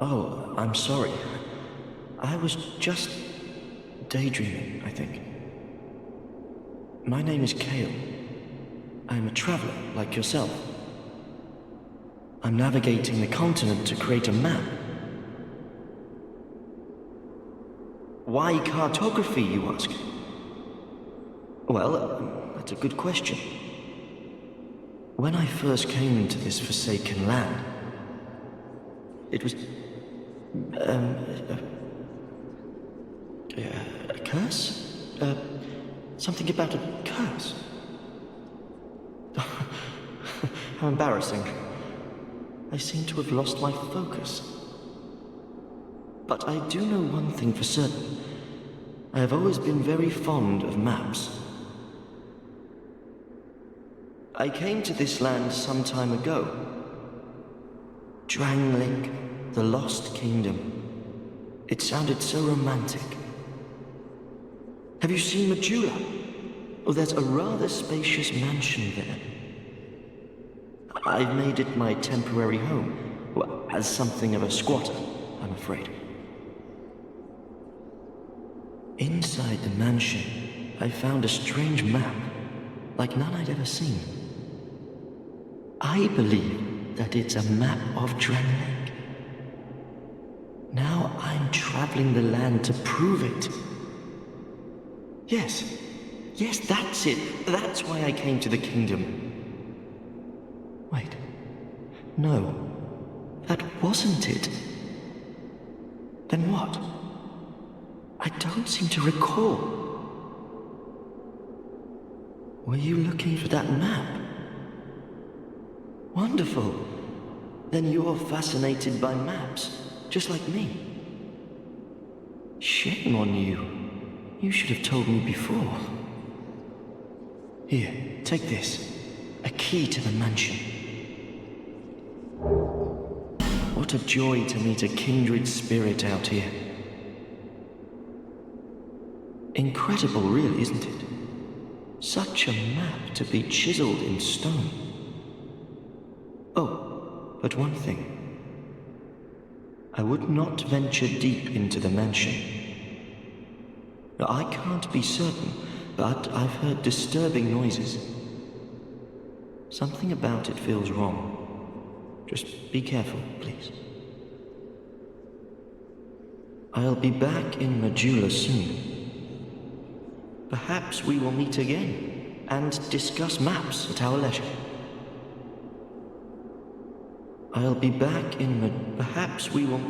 Oh, I'm sorry. I was just daydreaming, I think. My name is Kale. I'm a traveler like yourself. I'm navigating the continent to create a map. Why cartography, you ask? Well, that's a good question. When I first came into this forsaken land, it was... a curse? Something about a curse? How embarrassing. I seem to have lost my focus. But I do know one thing for certain. I have always been very fond of maps. I came to this land some time ago. Drangleic, the Lost Kingdom. It sounded so romantic. Have you seen Majula? Oh, there's a rather spacious mansion there. I've made it my temporary home. Well, as something of a squatter, I'm afraid. Inside the mansion, I found a strange map, like none I'd ever seen. I believe that it's a map of Drangleic. Now I'm traveling the land to prove it. Yes, that's it. That's why I came to the kingdom. Wait, no, that wasn't it. Then what? I don't seem to recall. Were you looking for that map? Wonderful. Then you're fascinated by maps, just like me. Shame on you. You should have told me before. Here, take this. A key to the mansion. What a joy to meet a kindred spirit out here. Incredible, really, isn't it? Such a map to be chiseled in stone. Oh, but one thing. I would not venture deep into the mansion. I can't be certain, but I've heard disturbing noises. Something about it feels wrong. Just be careful, please. I'll be back in Majula soon. Perhaps we will meet again and discuss maps at our leisure. I'll be back in Perhaps we will...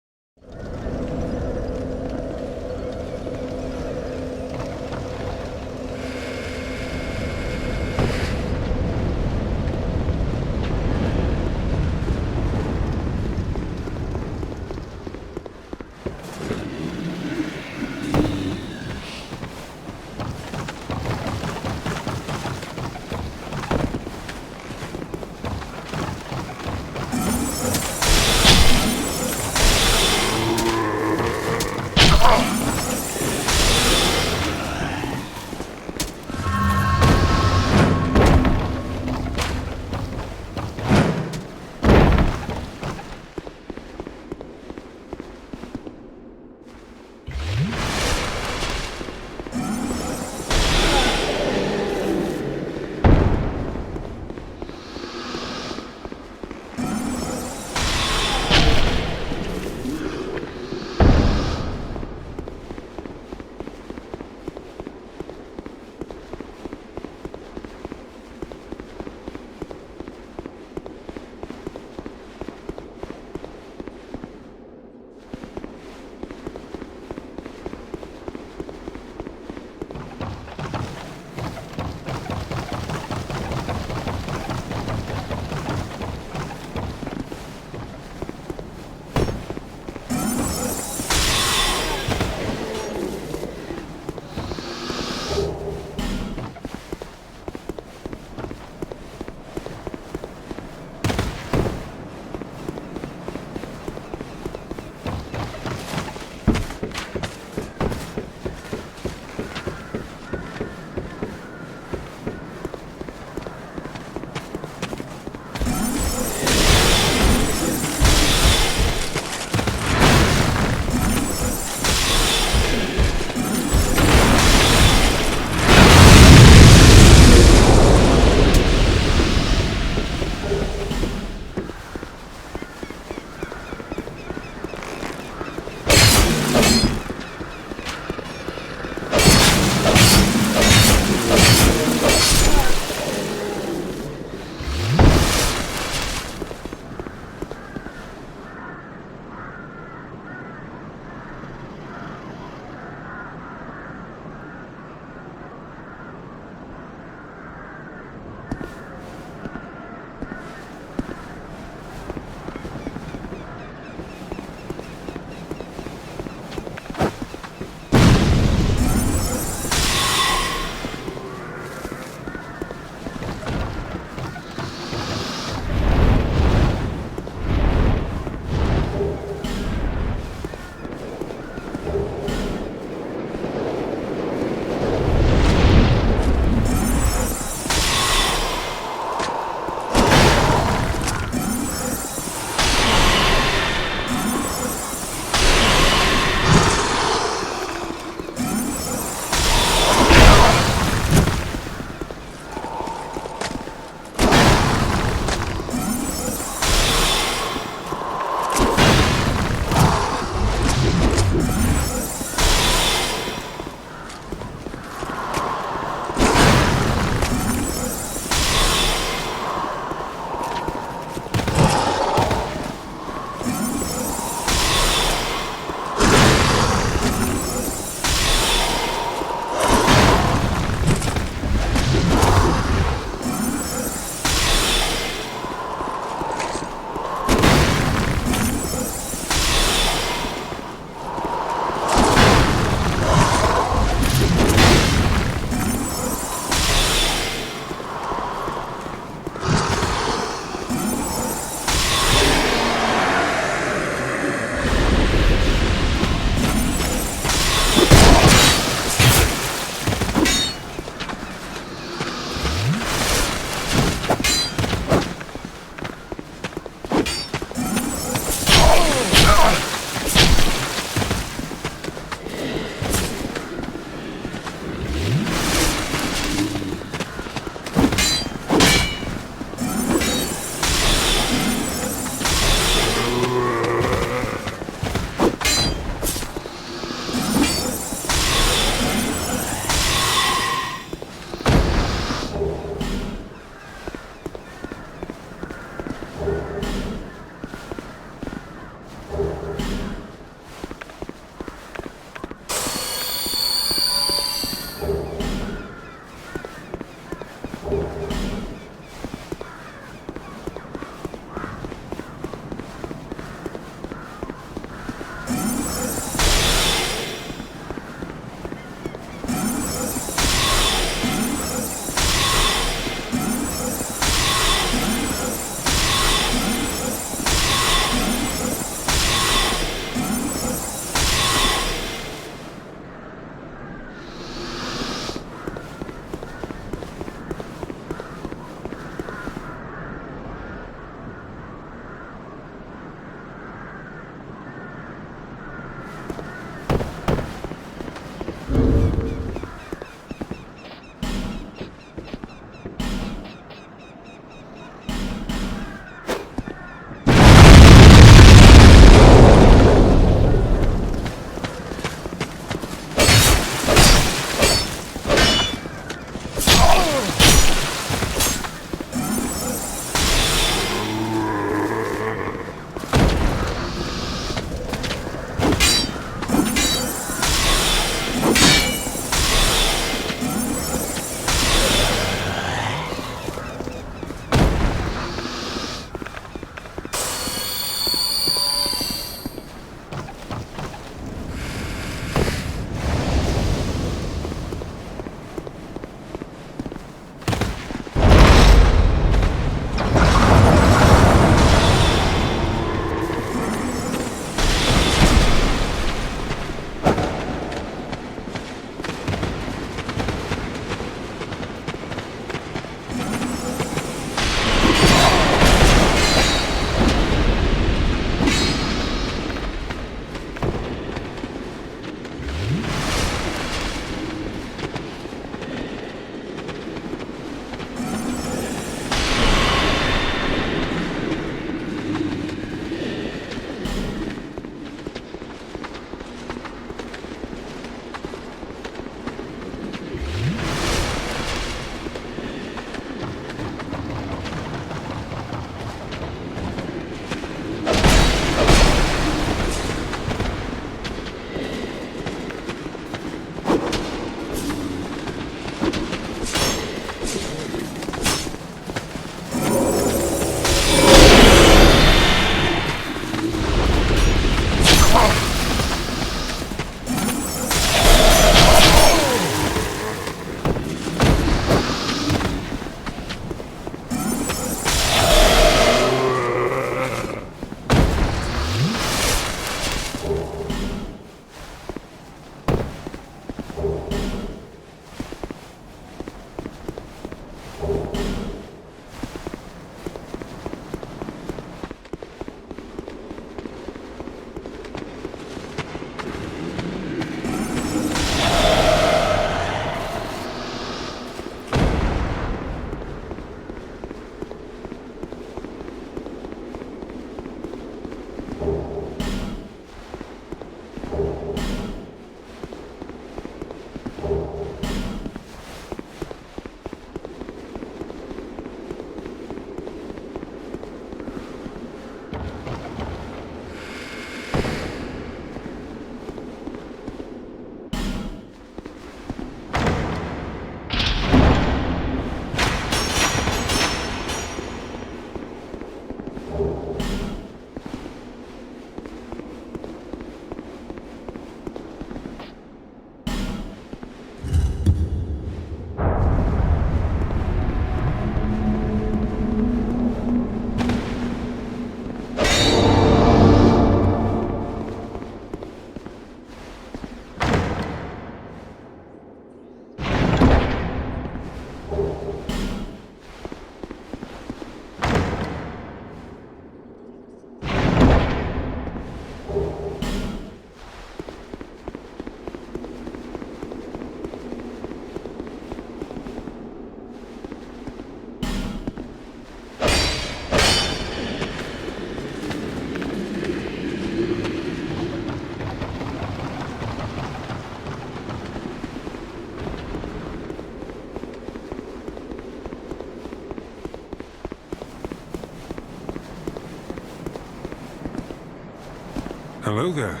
Hello there.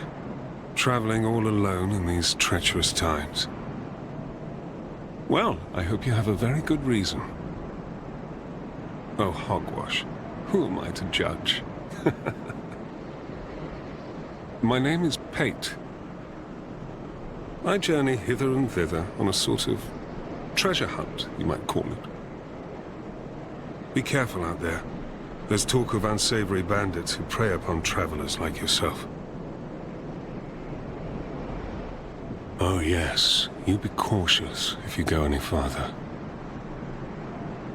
Traveling all alone in these treacherous times. Well, I hope you have a very good reason. Oh, hogwash. Who am I to judge? My name is Pate. I journey hither and thither on a sort of treasure hunt, you might call it. Be careful out there. There's talk of unsavory bandits who prey upon travelers like yourself. Oh yes, you be cautious if you go any farther.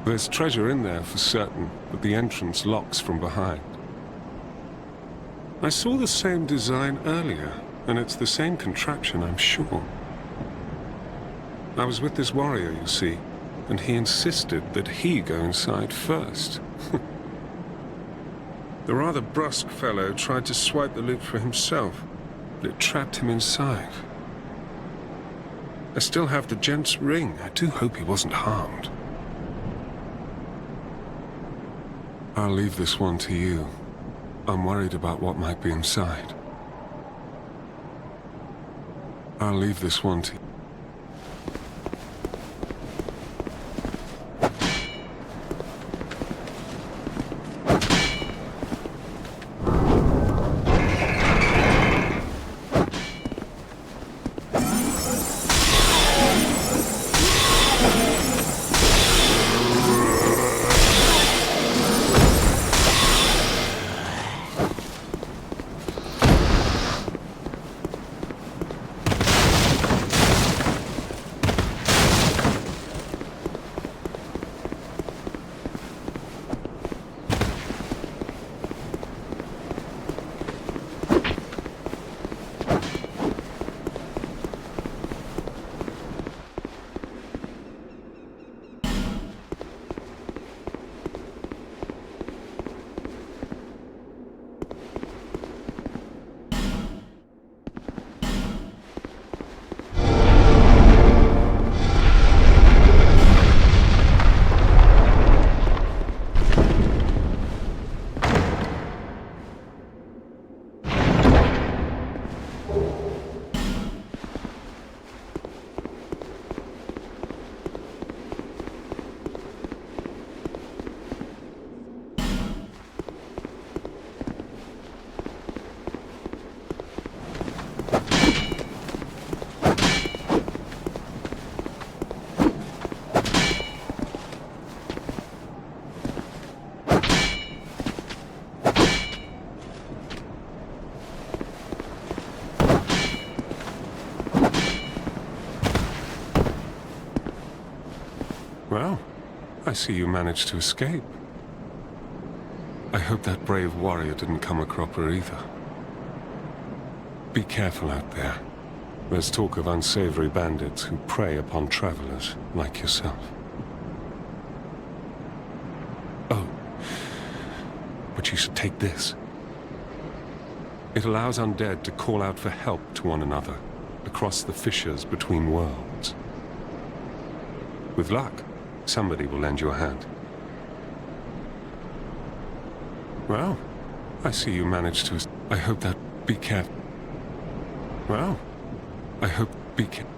There's treasure in there for certain, but the entrance locks from behind. I saw the same design earlier, and it's the same contraption, I'm sure. I was with this warrior, you see, and he insisted that he go inside first. The rather brusque fellow tried to swipe the loot for himself, but it trapped him inside. I still have the gent's ring. I do hope he wasn't harmed. I'll leave this one to you. I'm worried about what might be inside. I'll leave this one to you. Well, I see you managed to escape. I hope that brave warrior didn't come a cropper either. Be careful out there. There's talk of unsavory bandits who prey upon travelers like yourself. Oh, but you should take this. It allows undead to call out for help to one another across the fissures between worlds. With luck, somebody will lend you a hand. Well, I see you managed to... I hope that... Be careful. Well, I hope... Be careful.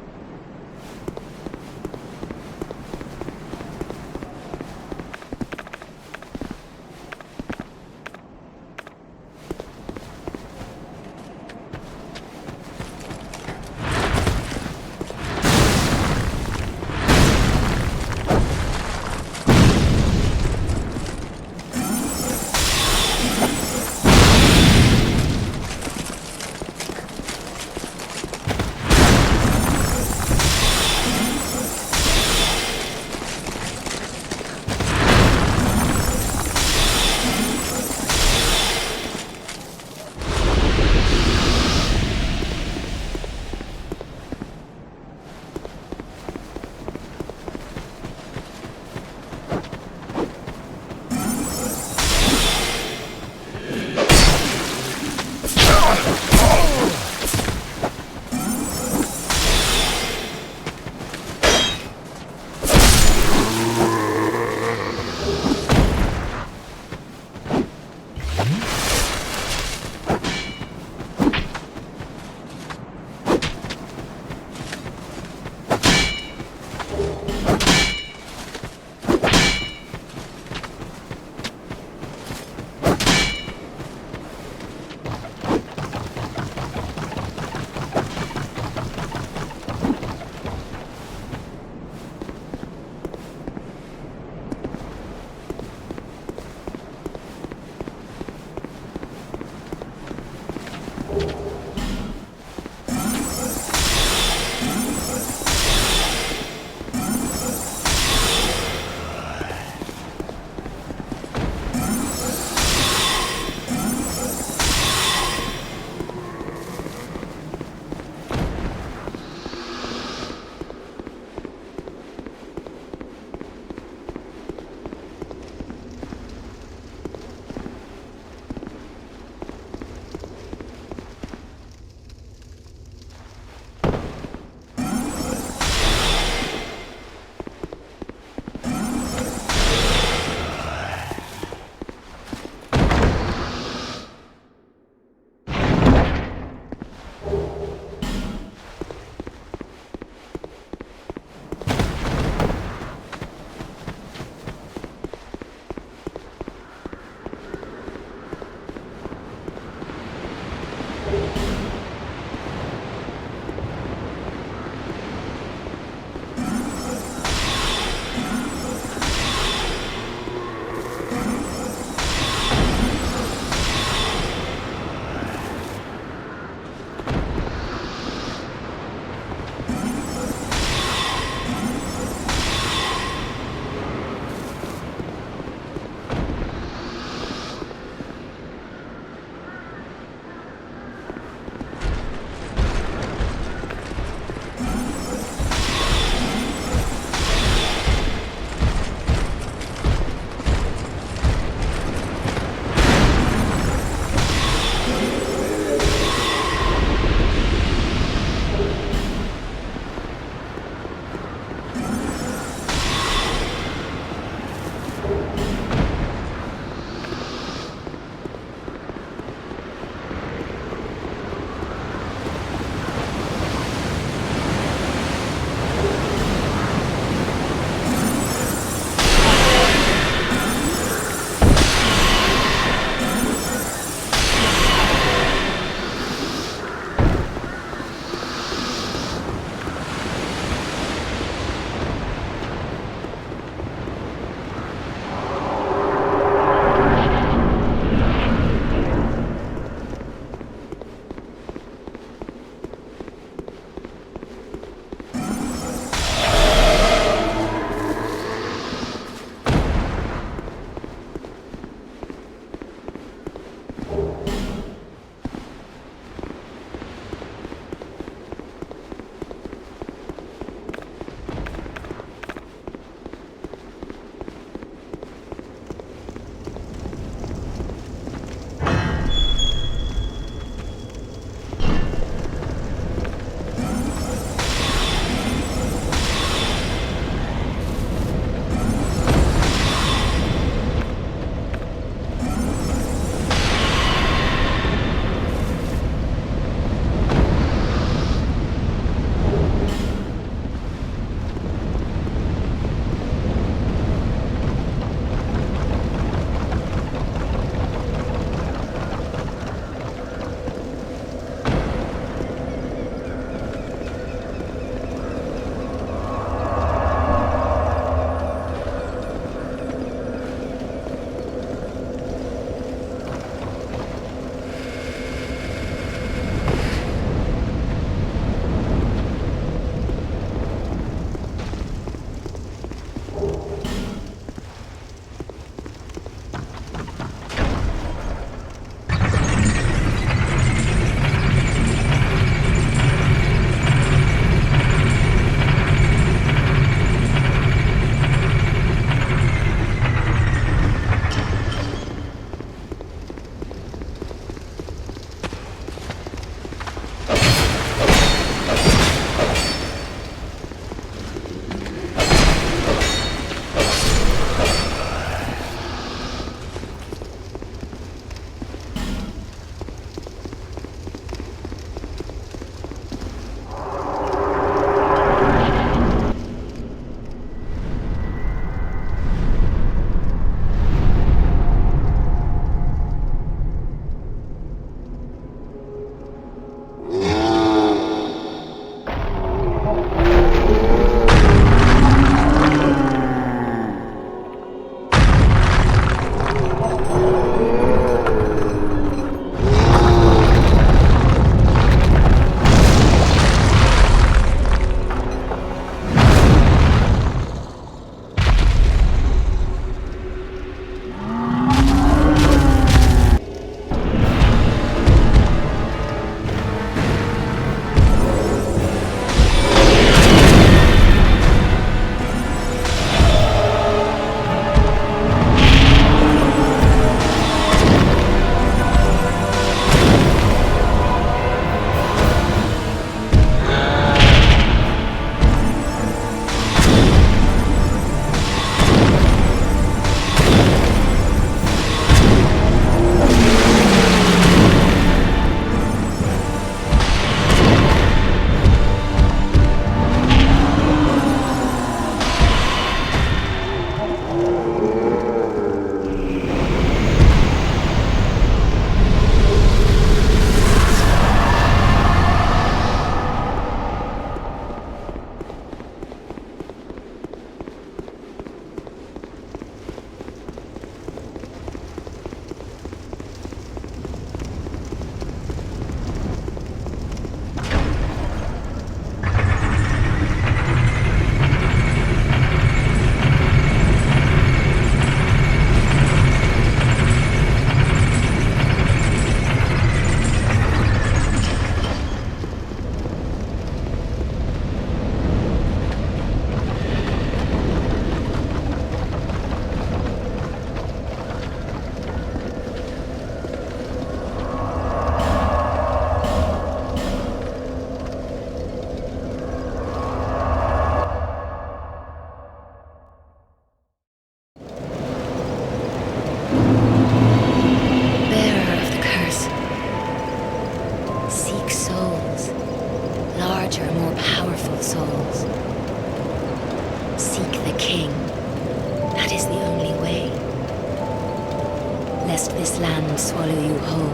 lest this land swallow you whole,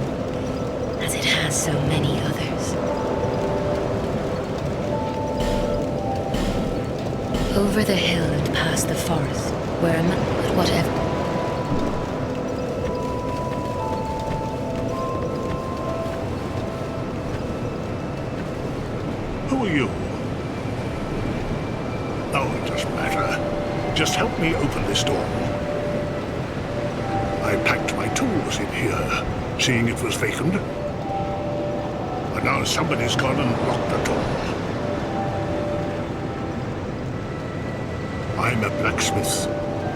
as it has so many others. Over the hill and past the forest, where a man, but whatever. Who are you? Oh, it doesn't matter. Just help me open this door. I packed my tools in here, seeing it was vacant. But now somebody's gone and locked the door. I'm a blacksmith.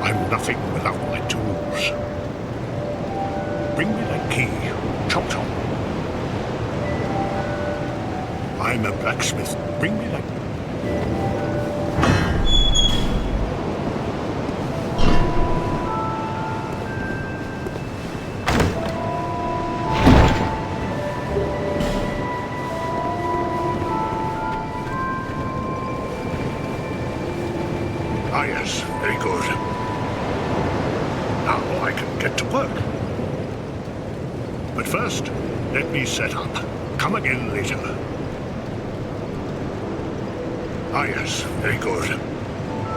I'm nothing without my tools. Bring me that key. Chop chop. I'm a blacksmith. Bring me that... Ah, yes, very good. Now I can get to work. But first, let me set up. Come again later. Ah, yes, very good.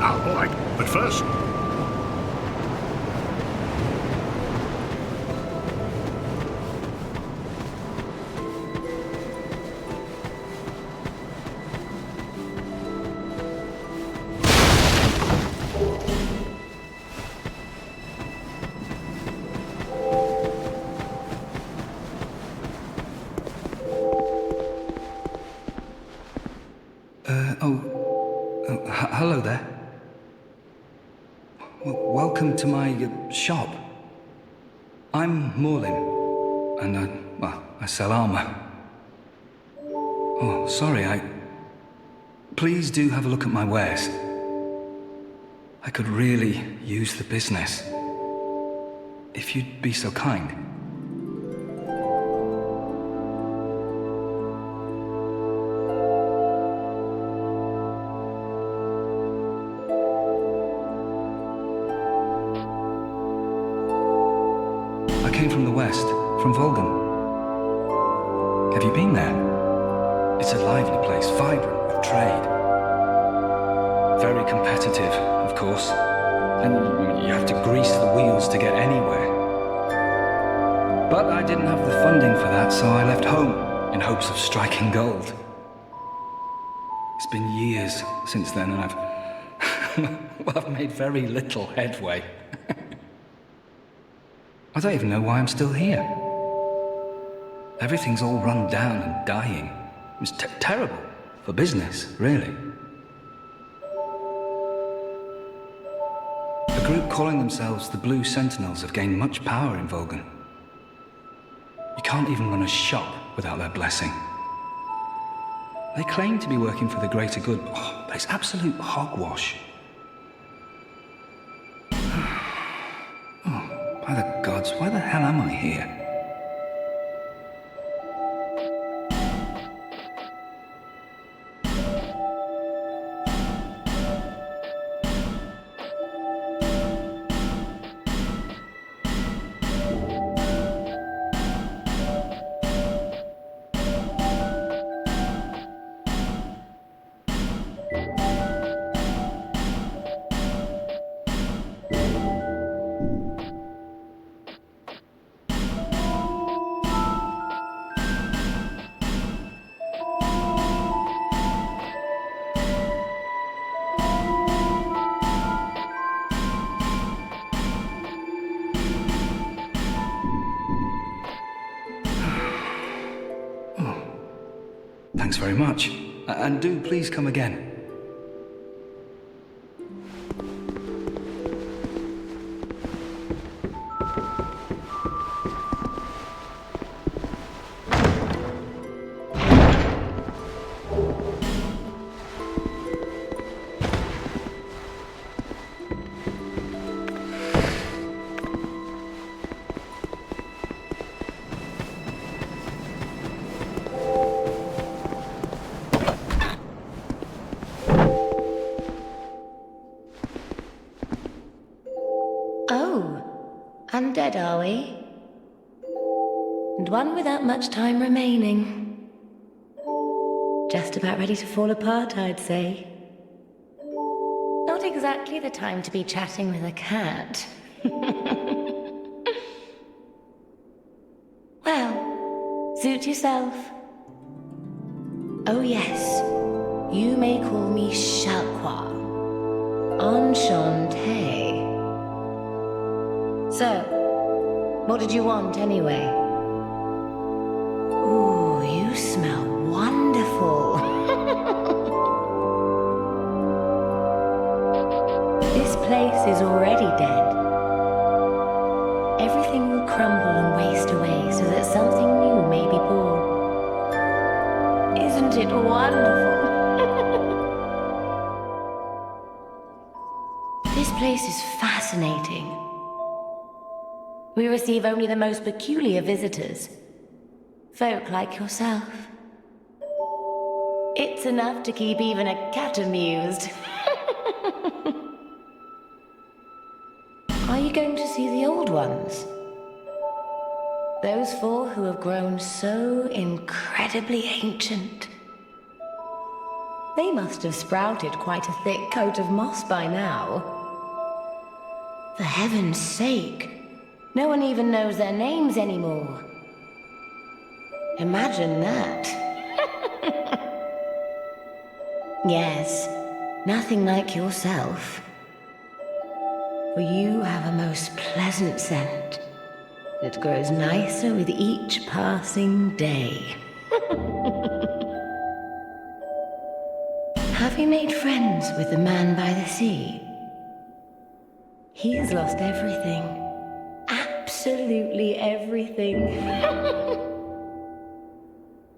Now but first... Hello there. Welcome to my shop. I'm Morlin, and I sell armor. Oh, sorry, Please do have a look at my wares. I could really use the business. If you'd be so kind. I came from the west, from Volgan. Have you been there? It's a lively place, vibrant with trade. Very competitive, of course. And you have to grease the wheels to get anywhere. But I didn't have the funding for that, so I left home in hopes of striking gold. It's been years since then, and I've made very little headway. I don't even know why I'm still here. Everything's all run down and dying. It's terrible for business, really. A group calling themselves the Blue Sentinels have gained much power in Volgan. You can't even run a shop without their blessing. They claim to be working for the greater good, but it's absolute hogwash. By the gods, why the hell am I here? Thanks very much. And do please come again. Undead, are we? And one without much time remaining. Just about ready to fall apart, I'd say. Not exactly the time to be chatting with a cat. Well, suit yourself. Oh yes, you may call me Shalqua. Enchanté. So, what What did you want, anyway? Ooh, you smell wonderful. This place is already dead. Everything will crumble and waste away so that something new may be born. Isn't it wonderful? This place is fascinating. We receive only the most peculiar visitors. Folk like yourself. It's enough to keep even a cat amused. Are you going to see the old ones? Those 4 who have grown so incredibly ancient. They must have sprouted quite a thick coat of moss by now. For heaven's sake, no one even knows their names anymore. Imagine that. Yes, nothing like yourself. For you have a most pleasant scent that grows nicer with each passing day. Have you made friends with the man by the sea? He has lost everything. Absolutely everything.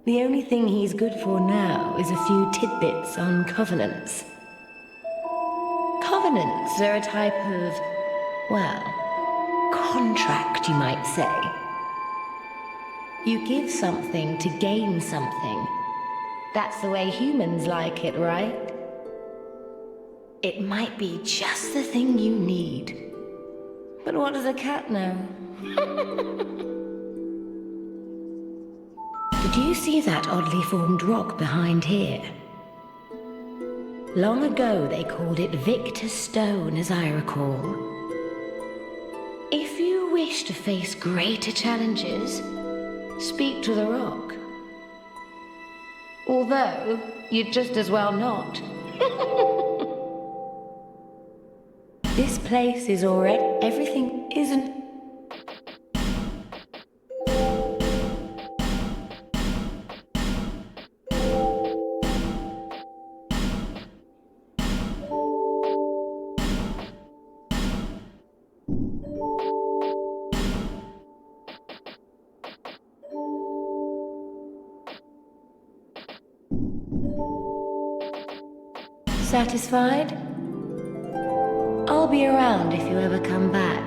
The only thing he's good for now is a few tidbits on covenants. Covenants are a type of, well, contract, you might say. You give something to gain something. That's the way humans like it, right? It might be just the thing you need. But what does a cat know? Did you see that oddly formed rock behind here? Long ago they called it Victor's Stone, as I recall. If you wish to face greater challenges, speak to the rock. Although, you'd just as well not. This place is already... everything isn't... Satisfied? I'll be around if you ever come back.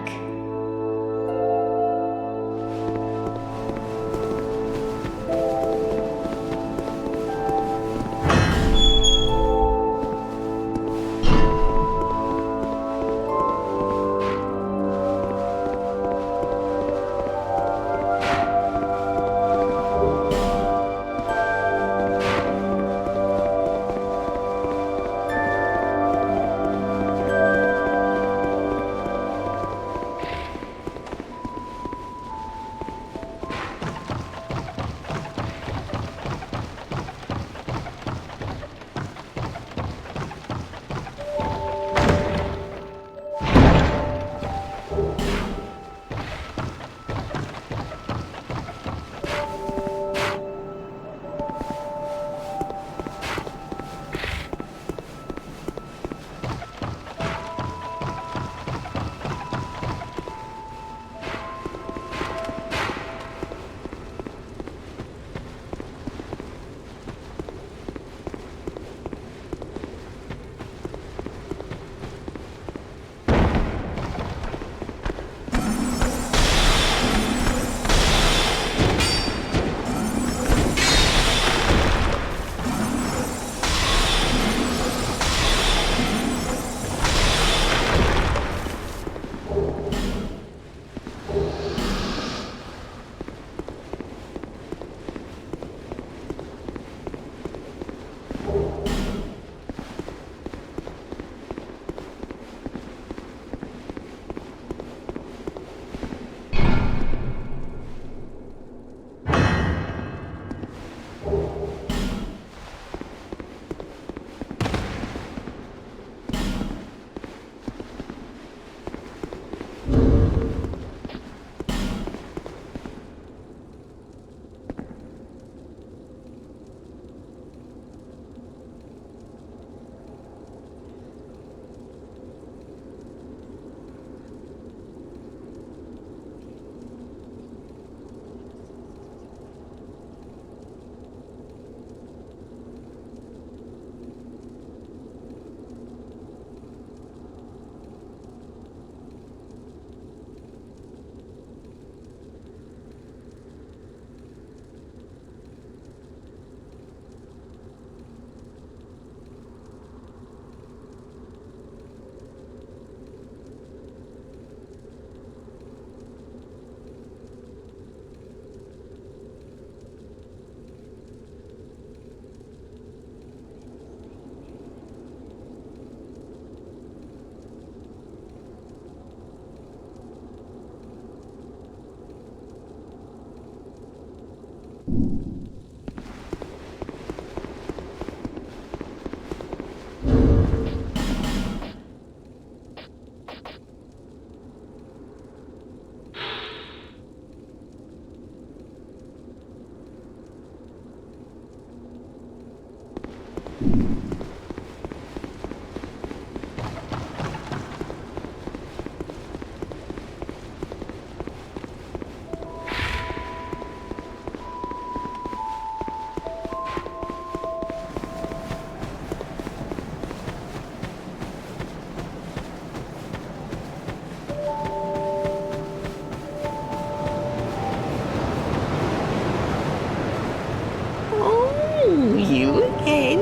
You again?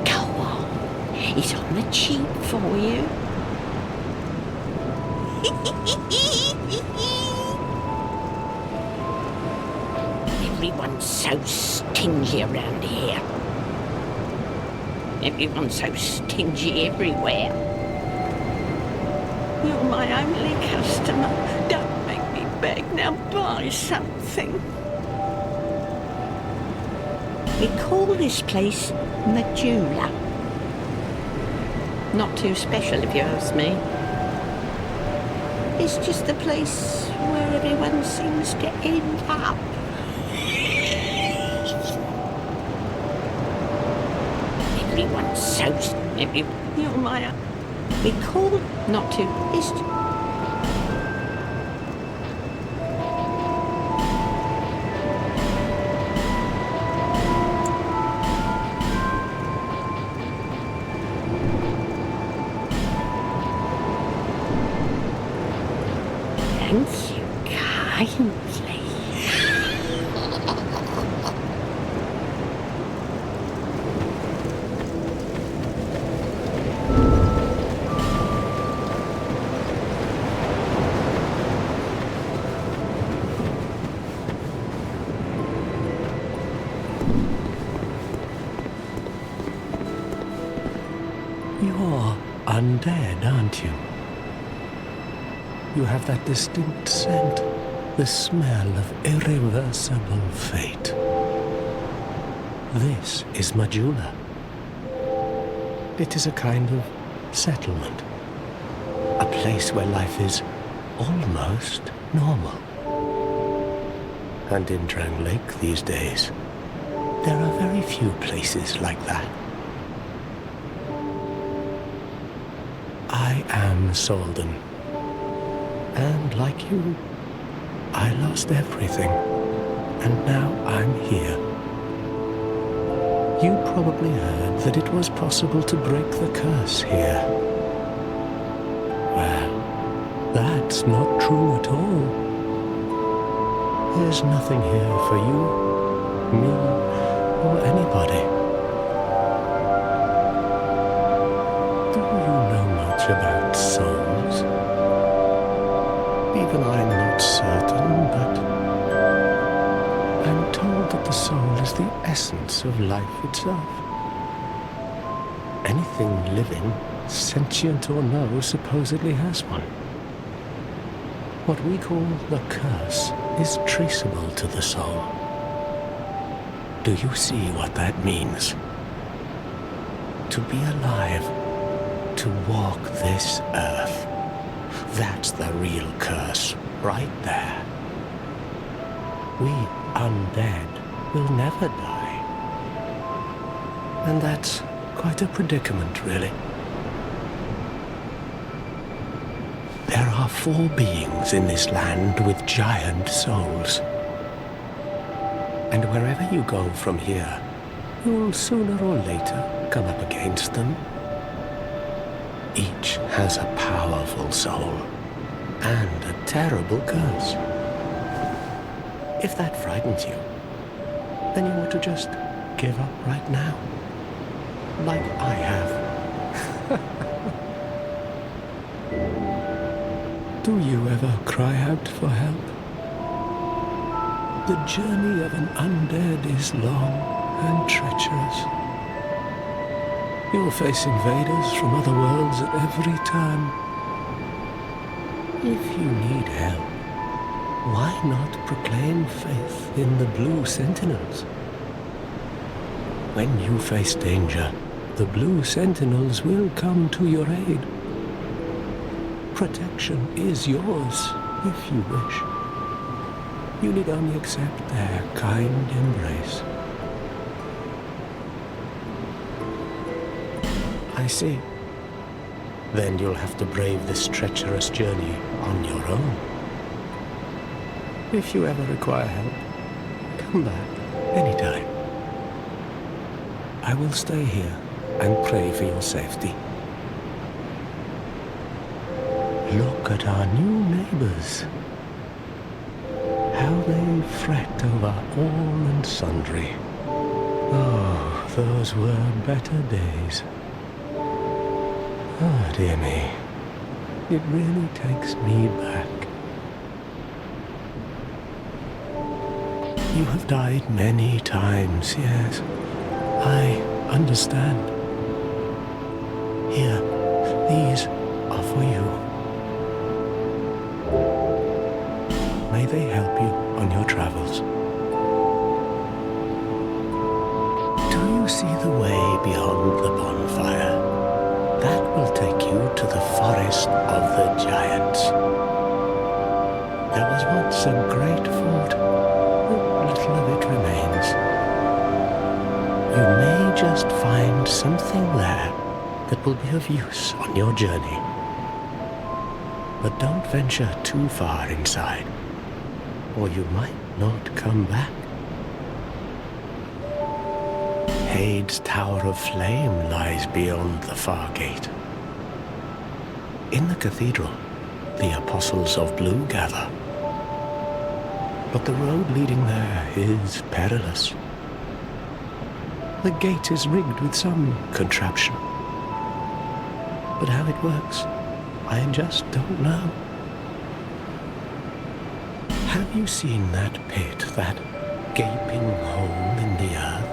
Go on, it's on the cheap for you. Everyone's so stingy around here. Everyone's so stingy everywhere. You're my only customer. Don't make me beg. Now buy something. We call this place Majula. Not too special if you ask me. It's just the place where everyone seems to end up. Everyone's so... You're my... We call... Not too... It's... Thank you kindly. You're undead, aren't you? You have that distinct scent, the smell of irreversible fate. This is Majula. It is a kind of settlement. A place where life is almost normal. And in Drang Lake these days, there are very few places like that. I am Solden. And like you, I lost everything. And now I'm here. You probably heard that it was possible to break the curse here. Well, that's not true at all. There's nothing here for you, me, or anybody. Do you know much about souls? Even I'm not certain, but I'm told that the soul is the essence of life itself. Anything living, sentient or no, supposedly has one. What we call the curse is traceable to the soul. Do you see what that means? To be alive, to walk this earth. That's the real curse, right there. We undead will never die. And that's quite a predicament, really. There are 4 beings in this land with giant souls. And wherever you go from here, you'll sooner or later come up against them. Each has a powerful soul and a terrible curse. If that frightens you, then you ought to just give up right now, like I have. Do you ever cry out for help? The journey of an undead is long and treacherous. You'll face invaders from other worlds at every turn. If you need help, why not proclaim faith in the Blue Sentinels? When you face danger, the Blue Sentinels will come to your aid. Protection is yours, if you wish. You need only accept their kind embrace. I see. Then you'll have to brave this treacherous journey on your own. If you ever require help, come back anytime. I will stay here and pray for your safety. Look at our new neighbors. How they fret over all and sundry. Oh, those were better days. Oh, dear me. It really takes me back. You have died many times, yes. I understand. Here, these are for you. May they help you on your travels. Do you see the way beyond the bonfire? That will take you to the forest of the giants. There was once a great fort, but little of it remains. You may just find something there that will be of use on your journey. But don't venture too far inside, or you might not come back. Hade's Tower of Flame lies beyond the far gate. In the cathedral, the Apostles of Blue gather. But the road leading there is perilous. The gate is rigged with some contraption. But how it works, I just don't know. Have you seen that pit, that gaping hole in the earth?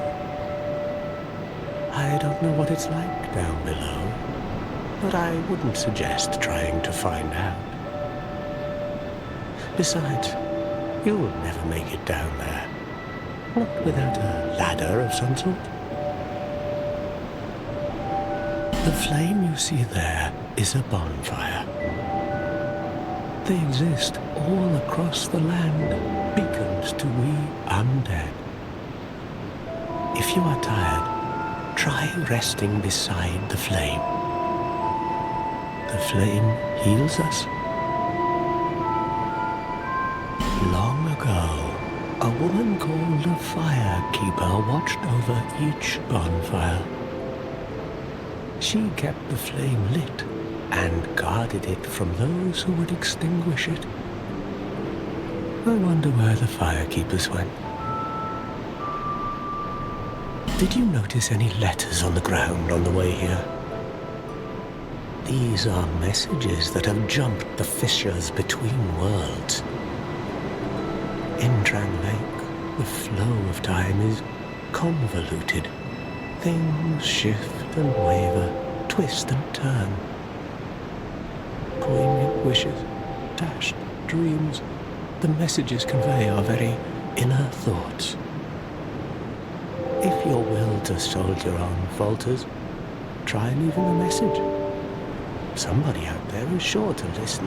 I don't know what it's like down below, but I wouldn't suggest trying to find out. Besides, you'll never make it down there, not without a ladder of some sort. The flame you see there is a bonfire. They exist all across the land, beacons to we undead. If you are tired, try resting beside the flame. The flame heals us. Long ago, a woman called a firekeeper watched over each bonfire. She kept the flame lit and guarded it from those who would extinguish it. I wonder where the firekeepers went. Did you notice any letters on the ground on the way here? These are messages that have jumped the fissures between worlds. In Dran Lake, the flow of time is convoluted. Things shift and waver, twist and turn. Poignant wishes, dashed dreams, the messages convey our very inner thoughts. If your will to soldier on falters, try leaving a message. Somebody out there is sure to listen.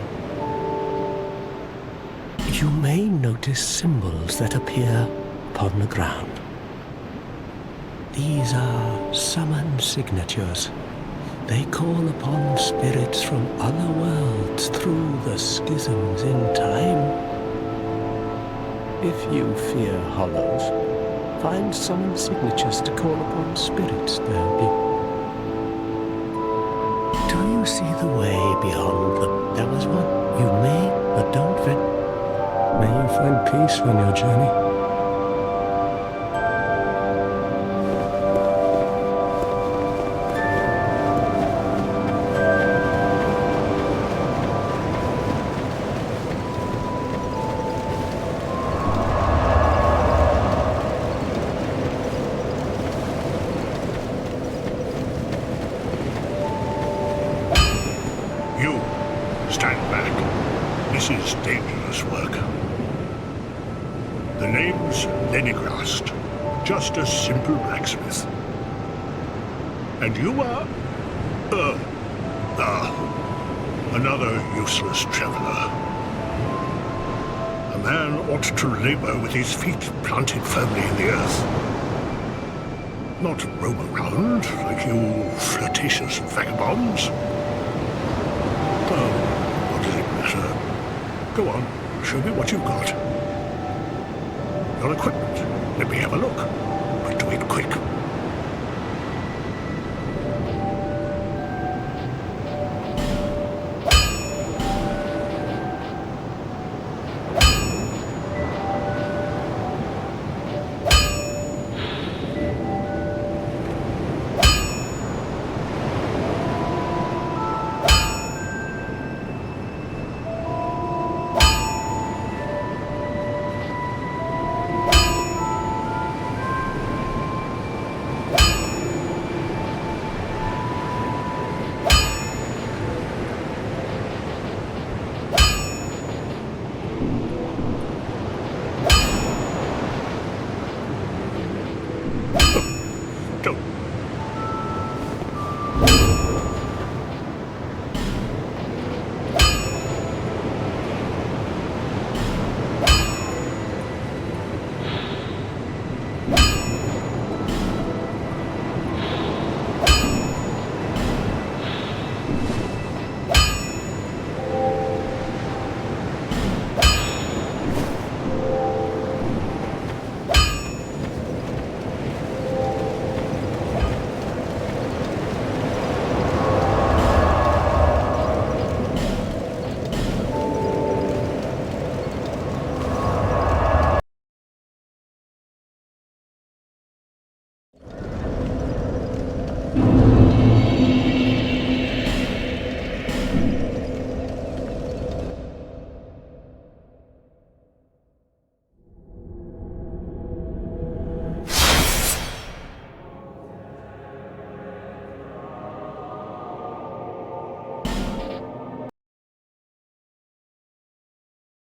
You may notice symbols that appear upon the ground. These are summon signatures. They call upon spirits from other worlds through the schisms in time. If you fear hollows, find summon signatures to call upon spirits to help you. Do you see the way beyond the... There was one. You may, but don't May you find peace on your journey. You, stand back. This is dangerous work. The name's Lenigrast. Just a simple blacksmith. And you are... another useless traveler. A man ought to labor with his feet planted firmly in the earth. Not roam around like you flirtatious vagabonds. Oh, what does it matter? Go on, show me what you've got. Your equipment. Let me have a look.